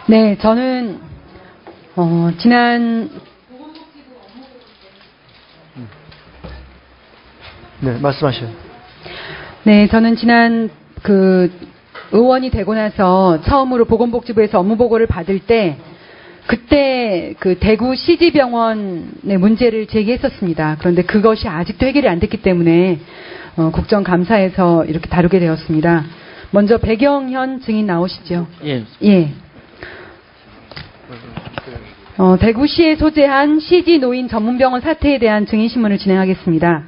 네, 저는 지난 네, 말씀하셔요. 네, 저는 지난 의원이 되고 나서 처음으로 보건복지부에서 업무 보고를 받을 때 그때 대구 CG병원의 문제를 제기했었습니다. 그런데 그것이 아직도 해결이 안 됐기 때문에 국정감사에서 이렇게 다루게 되었습니다. 먼저 배경현 증인 나오시죠. 예. 예. 대구시에 소재한 CG 노인 전문병원 사태에 대한 증인신문을 진행하겠습니다.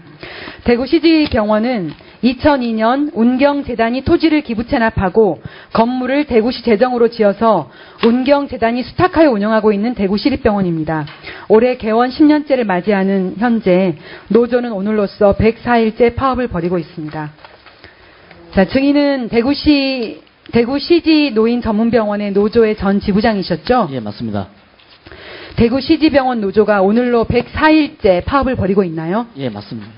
대구 CG병원은 2002년 운경재단이 토지를 기부 체납하고 건물을 대구시 재정으로 지어서 운경재단이 수탁하여 운영하고 있는 대구시립병원입니다. 올해 개원 10년째를 맞이하는 현재 노조는 오늘로써 104일째 파업을 벌이고 있습니다. 자, 증인은 대구 CG 노인 전문병원의 노조의 전 지부장이셨죠? 예, 맞습니다. 대구 CG병원 노조가 오늘로 104일째 파업을 벌이고 있나요? 예, 맞습니다.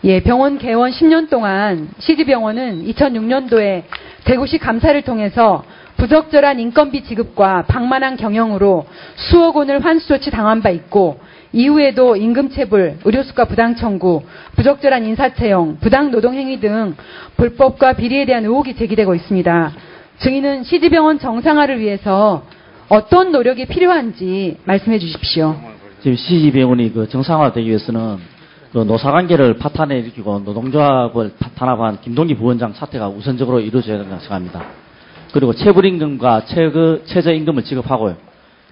예, 병원 개원 10년 동안 CG병원은 2006년도에 대구시 감사를 통해서 부적절한 인건비 지급과 방만한 경영으로 수억 원을 환수 조치 당한 바 있고 이후에도 임금체불, 의료수가 부당 청구, 부적절한 인사채용, 부당 노동행위 등 불법과 비리에 대한 의혹이 제기되고 있습니다. 증인은 CG병원 정상화를 위해서 어떤 노력이 필요한지 말씀해 주십시오. 지금 CG병원이 정상화되기 위해서는 노사관계를 파탄에 일으키고 노동조합을 탄압한 김동기 부원장 사태가 우선적으로 이루어져야 된다고 생각합니다. 그리고 체불임금과 최저임금을 지급하고요.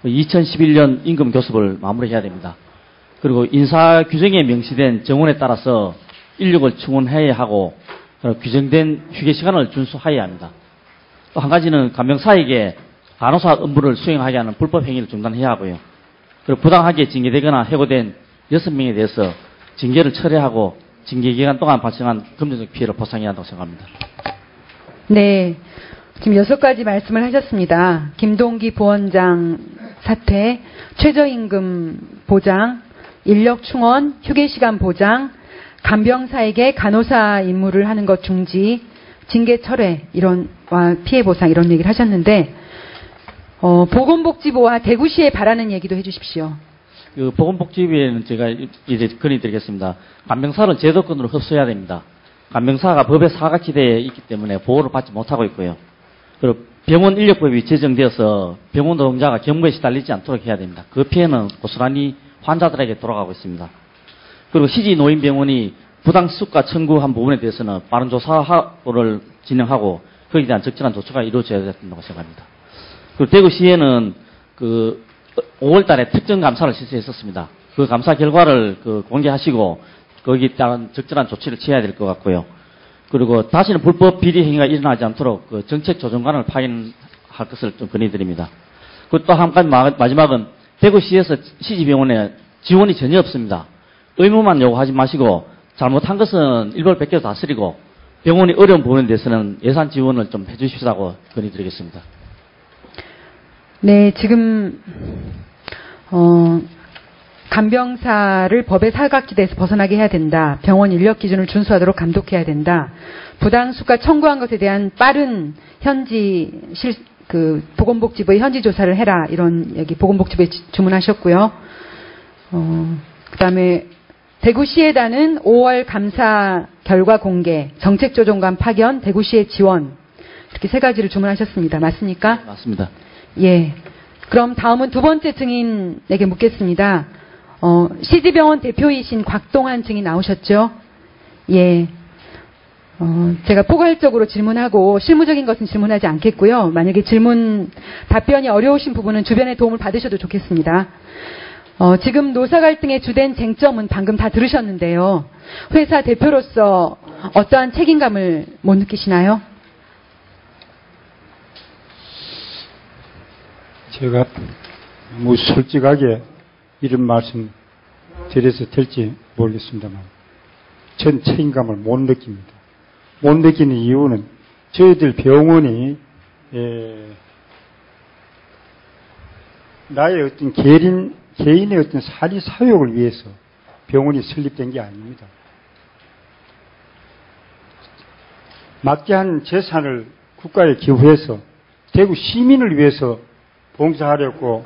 2011년 임금 교섭을 마무리해야 됩니다. 그리고 인사 규정에 명시된 정원에 따라서 인력을 충원해야 하고 규정된 휴게 시간을 준수해야 합니다. 또 한 가지는 간병사에게 간호사 업무를 수행하게 하는 불법 행위를 중단해야 하고요. 그리고 부당하게 징계되거나 해고된 6명에 대해서 징계를 철회하고 징계 기간 동안 발생한 금전적 피해를 보상해야 한다고 생각합니다. 네, 지금 6가지 말씀을 하셨습니다. 김동기 부원장 사퇴, 최저임금 보장, 인력 충원, 휴게시간 보장, 간병사에게 간호사 임무를 하는 것 중지, 징계 철회 피해 보상 이런 얘기를 하셨는데 보건복지부와 대구시에 바라는 얘기도 해주십시오. 보건복지부에는 제가 이제 건의드리겠습니다. 간병사를 제도권으로 흡수해야 됩니다. 간병사가 법의 사각지대에 있기 때문에 보호를 받지 못하고 있고요. 그리고 병원 인력법이 제정되어서 병원 노동자가 경무에 시달리지 않도록 해야 됩니다. 그 피해는 고스란히 환자들에게 돌아가고 있습니다. 그리고 CG노인병원이 부당수가 청구한 부분에 대해서는 빠른 조사를 진행하고 거기에 대한 적절한 조처가 이루어져야 된다고 생각합니다. 그리고 대구시에는 5월 달에 특정 감사를 실시했었습니다. 그 감사 결과를 공개하시고 거기에 따른 적절한 조치를 취해야 될 것 같고요. 그리고 다시는 불법 비리 행위가 일어나지 않도록 정책 조정관을 파견할 것을 좀 건의드립니다. 그리고 또 한 가지 마지막은 대구시에서 CG병원에 지원이 전혀 없습니다. 의무만 요구하지 마시고 잘못한 것은 일벌 백개로 다스리고 병원이 어려운 부분에 대해서는 예산 지원을 좀 해주시라고 건의드리겠습니다. 네, 지금 간병사를 법의 사각지대에서 벗어나게 해야 된다. 병원 인력 기준을 준수하도록 감독해야 된다. 부당수가 청구한 것에 대한 빠른 보건복지부의 현지 조사를 해라. 이런 얘기 보건복지부에 주문하셨고요. 그다음에 대구시에다는 5월 감사 결과 공개, 정책조정관 파견, 대구시의 지원 이렇게 3가지를 주문하셨습니다. 맞습니까? 네, 맞습니다. 예. 그럼 다음은 두 번째 증인에게 묻겠습니다. CG병원 대표이신 곽동환 증인 나오셨죠? 예. 제가 포괄적으로 질문하고 실무적인 것은 질문하지 않겠고요. 만약에 답변이 어려우신 부분은 주변의 도움을 받으셔도 좋겠습니다. 지금 노사 갈등의 주된 쟁점은 방금 다 들으셨는데요. 회사 대표로서 어떠한 책임감을 못 느끼시나요? 제가 솔직하게 이런 말씀 드려서 될지 모르겠습니다만 전 책임감을 못 느낍니다. 못 느끼는 이유는 저희들 병원이 나의 어떤 개인의 어떤 사리 사욕을 위해서 병원이 설립된 게 아닙니다. 막대한 재산을 국가에 기부해서 대구 시민을 위해서 봉사하려고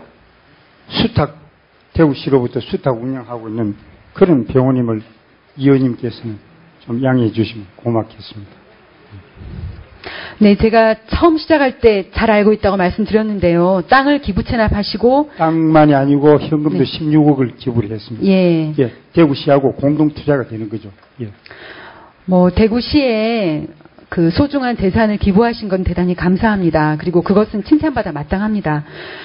대구시로부터 수탁 운영하고 있는 그런 병원임을 의원님께서는 좀 양해해 주시면 고맙겠습니다. 네, 제가 처음 시작할 때 잘 알고 있다고 말씀드렸는데요. 땅을 기부 체납하시고 땅만이 아니고 현금도 네. 16억을 지불을 했습니다. 예. 예, 대구시하고 공동 투자가 되는 거죠. 예. 뭐 대구시에 그 소중한 재산을 기부하신 건 대단히 감사합니다. 그리고 그것은 칭찬받아 마땅합니다.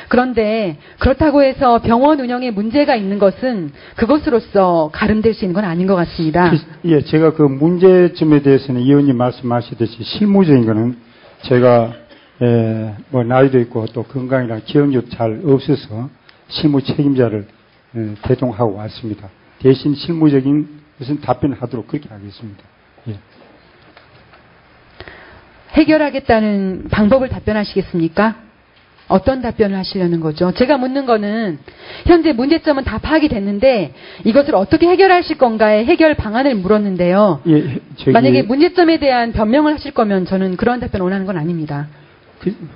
그런데 그렇다고 해서 병원 운영에 문제가 있는 것은 그것으로서 가름될 수 있는 건 아닌 것 같습니다. 예, 제가 그 문제점에 대해서는 의원님 말씀하시듯이 실무적인 거는 제가 뭐 나이도 있고 또 건강이나 기억력도 잘 없어서 실무 책임자를 대동하고 왔습니다. 대신 실무적인 것은 답변하도록 그렇게 하겠습니다. 예. 해결하겠다는 방법을 답변하시겠습니까? 어떤 답변을 하시려는 거죠? 제가 묻는 거는 현재 문제점은 다 파악이 됐는데 이것을 어떻게 해결하실 건가의 해결 방안을 물었는데요. 예, 만약에 문제점에 대한 변명을 하실 거면 저는 그런 답변을 원하는 건 아닙니다.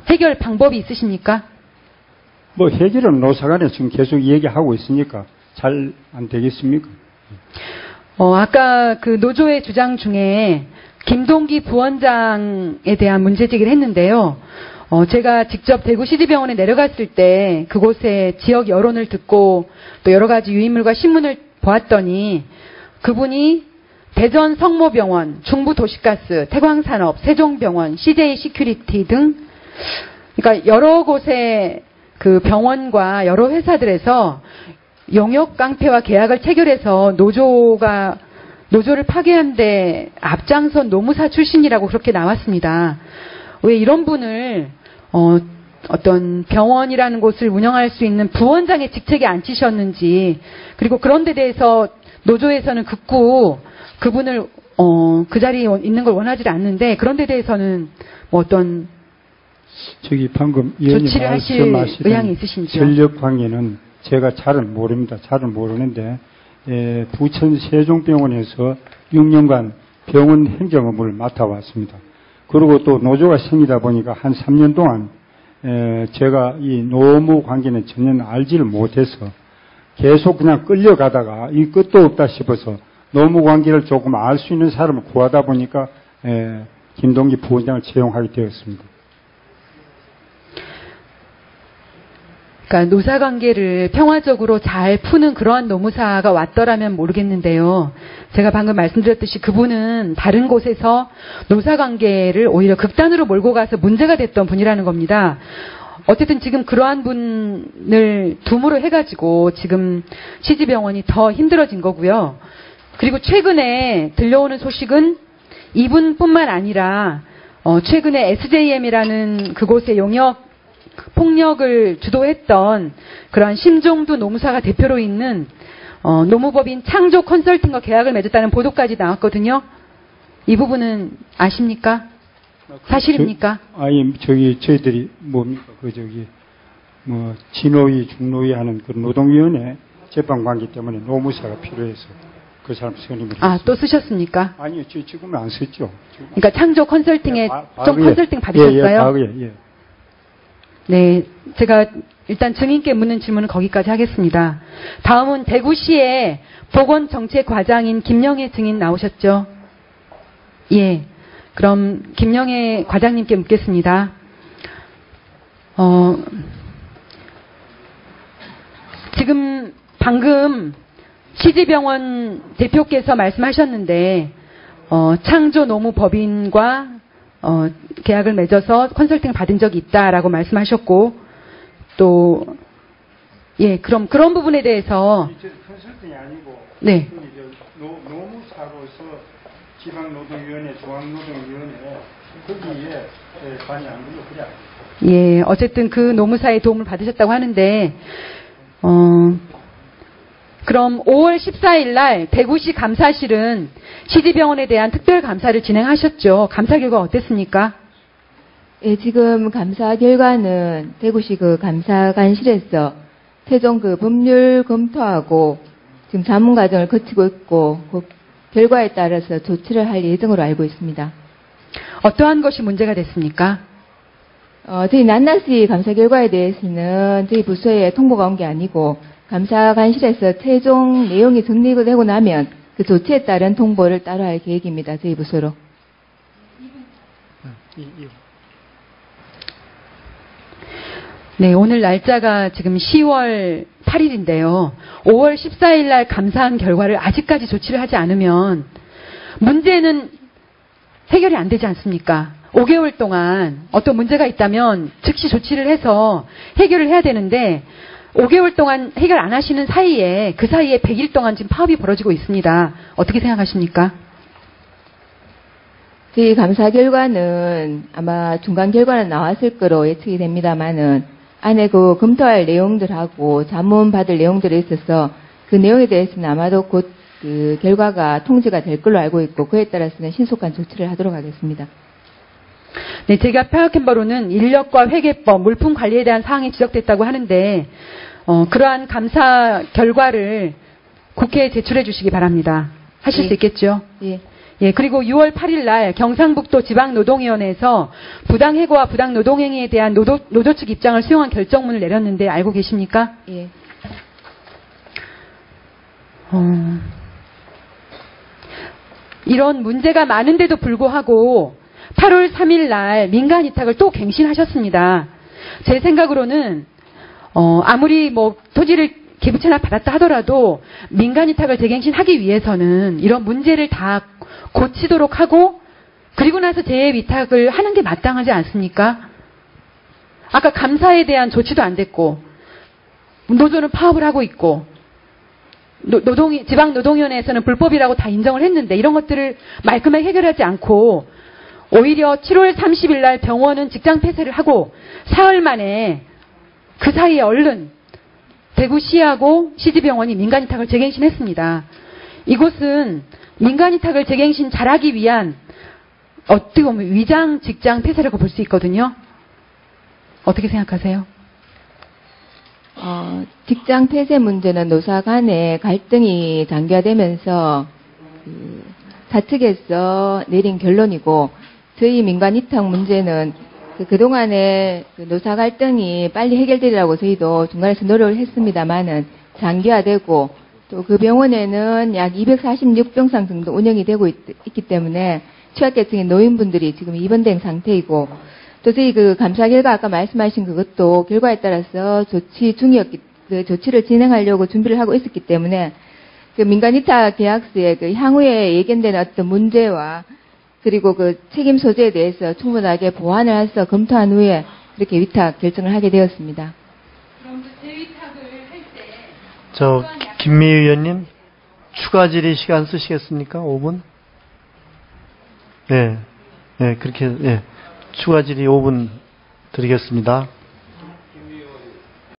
해결 방법이 있으십니까? 뭐 해결은 노사간에 지금 계속 얘기하고 있으니까 잘 안 되겠습니까? 아까 그 노조의 주장 중에 김동기 부원장에 대한 문제제기를 했는데요. 제가 직접 대구 CG병원에 내려갔을 때 그곳의 지역 여론을 듣고 또 여러 가지 유인물과 신문을 보았더니 그분이 대전 성모병원, 중부도시가스, 태광산업, 세종병원, CJ 시큐리티 등 그러니까 여러 곳의 그 병원과 여러 회사들에서 용역 깡패와 계약을 체결해서 노조를 파괴한 데 앞장선 노무사 출신이라고 그렇게 나왔습니다. 왜 이런 분을 어떤 병원이라는 곳을 운영할 수 있는 부원장의 직책에 앉히셨는지, 그리고 그런 데 대해서 노조에서는 극구 그분을 그 자리에 있는 걸 원하지 않는데 그런 데 대해서는 뭐 어떤 방금 의원님 조치를 하실 의향이 있으신지요? 전력 관계는 제가 잘은 모릅니다. 잘은 모르는데 부천 세종병원에서 6년간 병원 행정 업무를 맡아왔습니다. 그리고 또 노조가 생기다 보니까 한 3년 동안 제가 이 노무 관계는 전혀 알지를 못해서 계속 그냥 끌려가다가 이 끝도 없다 싶어서 노무 관계를 조금 알 수 있는 사람을 구하다 보니까 김동기 부원장을 채용하게 되었습니다. 그러니까 노사관계를 평화적으로 잘 푸는 그러한 노무사가 왔더라면 모르겠는데요. 제가 방금 말씀드렸듯이 그분은 다른 곳에서 노사관계를 오히려 극단으로 몰고 가서 문제가 됐던 분이라는 겁니다. 어쨌든 지금 그러한 분을 둠으로 해가지고 지금 CG병원이 더 힘들어진 거고요. 그리고 최근에 들려오는 소식은 이분뿐만 아니라 최근에 SJM이라는 그곳의 용역 폭력을 주도했던 그러한 심종두 노무사가 대표로 있는 노무법인 창조 컨설팅과 계약을 맺었다는 보도까지 나왔거든요. 이 부분은 아십니까? 사실입니까? 저희들이 뭡니까? 진노위, 중노위 하는 그 노동위원회 재판관계 때문에 노무사가 필요해서 그 사람 선임을 했습니다. 또 쓰셨습니까? 아니요, 지금은 안 썼죠. 그러니까 창조 컨설팅에 좀 컨설팅 받으셨어요? 예. 네, 제가 일단 증인께 묻는 질문은 거기까지 하겠습니다. 다음은 대구시의 보건정책과장인 김영애 증인 나오셨죠? 예, 그럼 김영애 과장님께 묻겠습니다. 지금 방금 CG병원 대표께서 말씀하셨는데 창조 노무법인과 계약을 맺어서 컨설팅을 받은 적이 있다라고 말씀하셨고, 또, 예, 그럼 그런 부분에 대해서. 컨설팅이 아니고. 네. 노무사로서 지방노동위원회, 중앙노동위원회, 거기에 관이 안 걸려, 그래. 예, 어쨌든 그 노무사의 도움을 받으셨다고 하는데, 그럼 5월 14일 날 대구시 감사실은 CG병원에 대한 특별 감사를 진행하셨죠. 감사 결과 어땠습니까? 예, 지금 감사 결과는 대구시 그 감사관실에서 최종 그 법률 검토하고 지금 자문 과정을 거치고 있고 그 결과에 따라서 조치를 할 예정으로 알고 있습니다. 어떠한 것이 문제가 됐습니까? 저희 낱낱이 감사 결과에 대해서는 저희 부서에 통보가 온 게 아니고 감사관실에서 최종 내용이 정리되고 나면 그 조치에 따른 통보를 따로 할 계획입니다. 저희 부서로. 네, 오늘 날짜가 지금 10월 8일인데요. 5월 14일 날 감사한 결과를 아직까지 조치를 하지 않으면 문제는 해결이 안 되지 않습니까? 5개월 동안 어떤 문제가 있다면 즉시 조치를 해서 해결을 해야 되는데 5개월 동안 해결 안 하시는 사이에 그 사이에 100일 동안 지금 파업이 벌어지고 있습니다. 어떻게 생각하십니까? 저희 감사 결과는 아마 중간 결과는 나왔을 거로 예측이 됩니다만은 안에 그 검토할 내용들하고 자문 받을 내용들이 있어서 그 내용에 대해서는 아마도 곧 그 결과가 통지가 될 걸로 알고 있고 그에 따라서는 신속한 조치를 하도록 하겠습니다. 네, 제가 파악한 바로는 인력과 회계법, 물품 관리에 대한 사항이 지적됐다고 하는데 그러한 감사 결과를 국회에 제출해 주시기 바랍니다. 하실 수 있겠죠? 예. 예, 그리고 6월 8일 날 경상북도 지방노동위원회에서 부당해고와 부당노동행위에 대한 노조 측 입장을 수용한 결정문을 내렸는데 알고 계십니까? 예. 이런 문제가 많은데도 불구하고 8월 3일 날 민간 위탁을 또 갱신하셨습니다. 제 생각으로는 아무리 뭐 토지를 기부채납 받았다 하더라도 민간 위탁을 재갱신하기 위해서는 이런 문제를 다 고치도록 하고 그리고 나서 재위탁을 하는 게 마땅하지 않습니까? 아까 감사에 대한 조치도 안 됐고 노조는 파업을 하고 있고 지방노동위원회에서는 불법이라고 다 인정을 했는데 이런 것들을 말끔하게 해결하지 않고 오히려 7월 30일 날 병원은 직장 폐쇄를 하고 사흘 만에 그 사이에 얼른 대구시하고 CG병원이 민간위탁을 재갱신했습니다. 이곳은 민간위탁을 재갱신 잘하기 위한 어떻게 보면 위장 직장 폐쇄라고 볼 수 있거든요. 어떻게 생각하세요? 직장 폐쇄 문제는 노사 간에 갈등이 장기화되면서 사측에서 내린 결론이고 저희 민간 위탁 문제는 그동안에 노사 갈등이 빨리 해결되리라고 저희도 중간에서 노력을 했습니다만은 장기화되고 또 그 병원에는 약 246병상 정도 운영이 되고 있기 때문에 취약계층의 노인분들이 지금 입원된 상태이고 또 저희 그 감사 결과 아까 말씀하신 그것도 결과에 따라서 조치 중이었기 그 조치를 진행하려고 준비를 하고 있었기 때문에 그 민간 위탁 계약서에 그 향후에 예견되는 어떤 문제와 그리고 그 책임 소재에 대해서 충분하게 보완을 해서 검토한 후에 그렇게 위탁 결정을 하게 되었습니다. 그럼 그 재위탁을 할 때 김미 의원님 추가 질의 시간 쓰시겠습니까? 5분? 네, 그렇게 추가 질의 5분 드리겠습니다.